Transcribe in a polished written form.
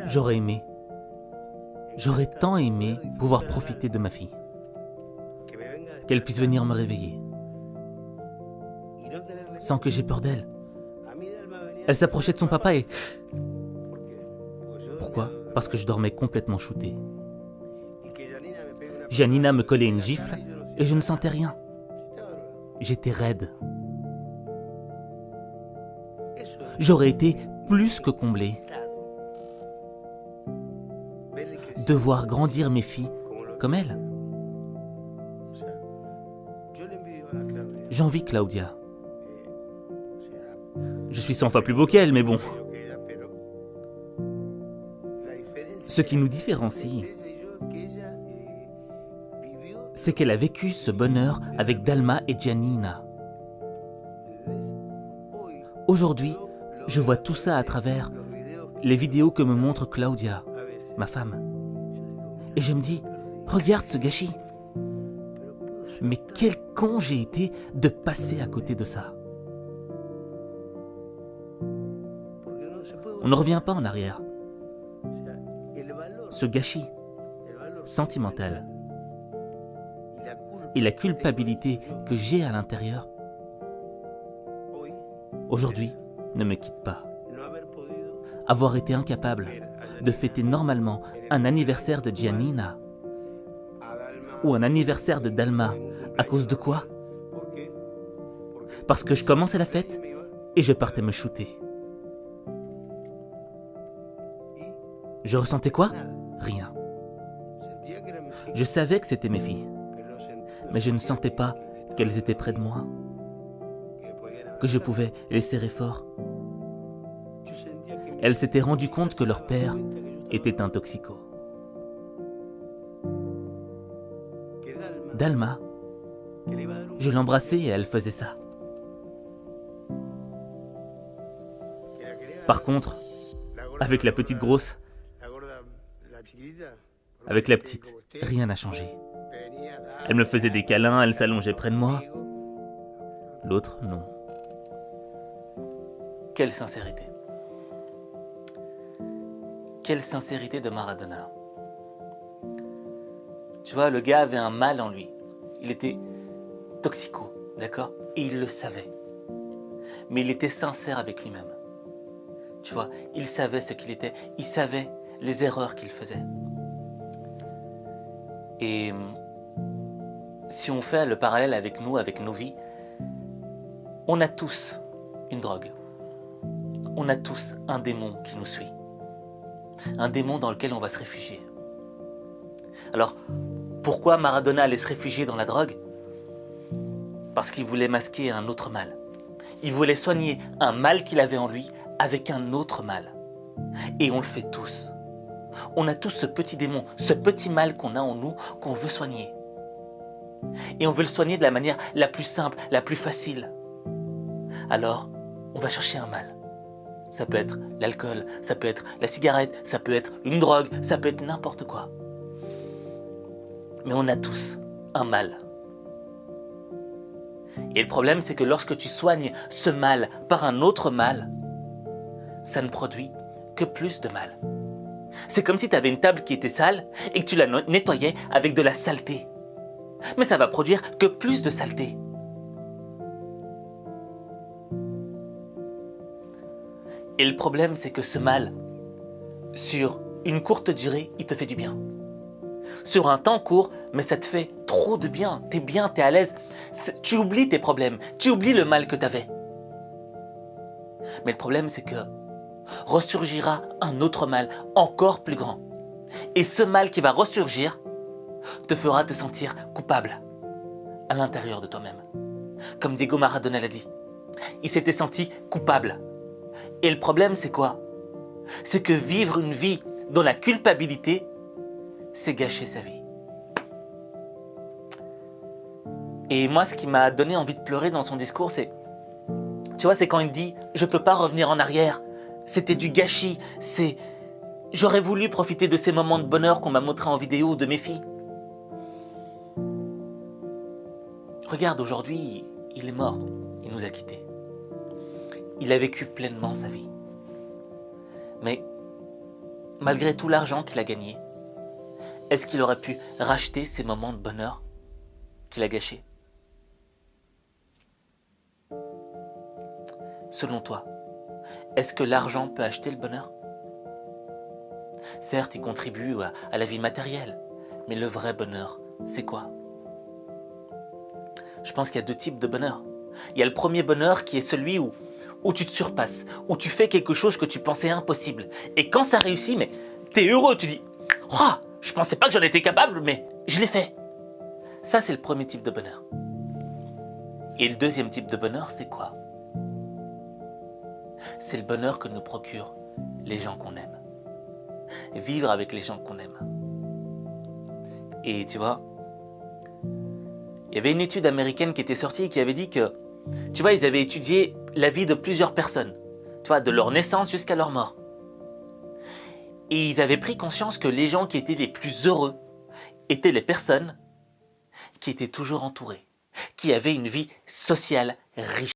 J'aurais aimé, j'aurais tant aimé pouvoir profiter de ma fille, qu'elle puisse venir me réveiller, sans que j'aie peur d'elle. Elle s'approchait de son papa et... Pourquoi? Parce que je dormais complètement shooté. Janina me collait une gifle et je ne sentais rien. J'étais raide. J'aurais été plus que comblé de voir grandir mes filles comme elle. J'envie Claudia. Je suis 100 fois plus beau qu'elle, mais bon. Ce qui nous différencie, c'est qu'elle a vécu ce bonheur avec Dalma et Janina. Aujourd'hui, je vois tout ça à travers les vidéos que me montre Claudia, ma femme. Et je me dis, regarde ce gâchis. Mais quel con j'ai été de passer à côté de ça. On ne revient pas en arrière. Ce gâchis sentimental et la culpabilité que j'ai à l'intérieur, aujourd'hui, ne me quitte pas. Avoir été incapable de fêter normalement un anniversaire de Janina ou un anniversaire de Dalma, à cause de quoi? Parce que je commençais la fête et je partais me shooter. Je ressentais quoi? Rien. Je savais que c'était mes filles, mais je ne sentais pas qu'elles étaient près de moi, que je pouvais les serrer fort. Elles s'étaient rendues compte que leur père était un toxico. Dalma, je l'embrassais et elle faisait ça. Par contre, avec la petite grosse, avec la petite, rien n'a changé. Elle me faisait des câlins, elle s'allongeait près de moi. L'autre, non. Quelle sincérité. Quelle sincérité de Maradona. Tu vois, le gars avait un mal en lui. Il était toxico, d'accord? Et il le savait. Mais il était sincère avec lui-même. Tu vois, il savait ce qu'il était. Il savait les erreurs qu'il faisait. Et si on fait le parallèle avec nous, avec nos vies, on a tous une drogue. On a tous un démon qui nous suit. Un démon dans lequel on va se réfugier. Alors, pourquoi Maradona allait se réfugier dans la drogue? Parce qu'il voulait masquer un autre mal. Il voulait soigner un mal qu'il avait en lui avec un autre mal. Et on le fait tous. On a tous ce petit démon, ce petit mal qu'on a en nous, qu'on veut soigner. Et on veut le soigner de la manière la plus simple, la plus facile. Alors, on va chercher un mal. Ça peut être l'alcool, ça peut être la cigarette, ça peut être une drogue, ça peut être n'importe quoi. Mais on a tous un mal. Et le problème, c'est que lorsque tu soignes ce mal par un autre mal, ça ne produit que plus de mal. C'est comme si tu avais une table qui était sale et que tu la nettoyais avec de la saleté. Mais ça va produire que plus de saleté. Et le problème, c'est que ce mal, sur une courte durée, il te fait du bien. Sur un temps court, mais ça te fait trop de bien. T'es à l'aise. Tu oublies tes problèmes. Tu oublies le mal que t'avais. Mais le problème, c'est que ressurgira un autre mal encore plus grand. Et ce mal qui va ressurgir te fera te sentir coupable à l'intérieur de toi-même. Comme Diego Maradona l'a dit, il s'était senti coupable. Et le problème, c'est quoi? C'est que vivre une vie dans la culpabilité, c'est gâcher sa vie. Et moi, ce qui m'a donné envie de pleurer dans son discours, c'est quand il dit « je peux pas revenir en arrière », c'était du gâchis, j'aurais voulu profiter de ces moments de bonheur qu'on m'a montrés en vidéo de mes filles. Regarde, aujourd'hui, il est mort, il nous a quittés. Il a vécu pleinement sa vie. Mais malgré tout l'argent qu'il a gagné, est-ce qu'il aurait pu racheter ces moments de bonheur qu'il a gâchés? Selon toi, est-ce que l'argent peut acheter le bonheur? Certes, il contribue à la vie matérielle, mais le vrai bonheur, c'est quoi? Je pense qu'il y a deux types de bonheur. Il y a le premier bonheur qui est celui où tu te surpasses, où tu fais quelque chose que tu pensais impossible. Et quand ça réussit, mais t'es heureux, tu dis « Oh, je pensais pas que j'en étais capable, mais je l'ai fait !» Ça, c'est le premier type de bonheur. Et le deuxième type de bonheur, c'est quoi? C'est le bonheur que nous procurent les gens qu'on aime. Vivre avec les gens qu'on aime. Et tu vois, il y avait une étude américaine qui était sortie et qui avait dit que, tu vois, ils avaient étudié la vie de plusieurs personnes, tu vois, de leur naissance jusqu'à leur mort. Et ils avaient pris conscience que les gens qui étaient les plus heureux étaient les personnes qui étaient toujours entourées, qui avaient une vie sociale riche.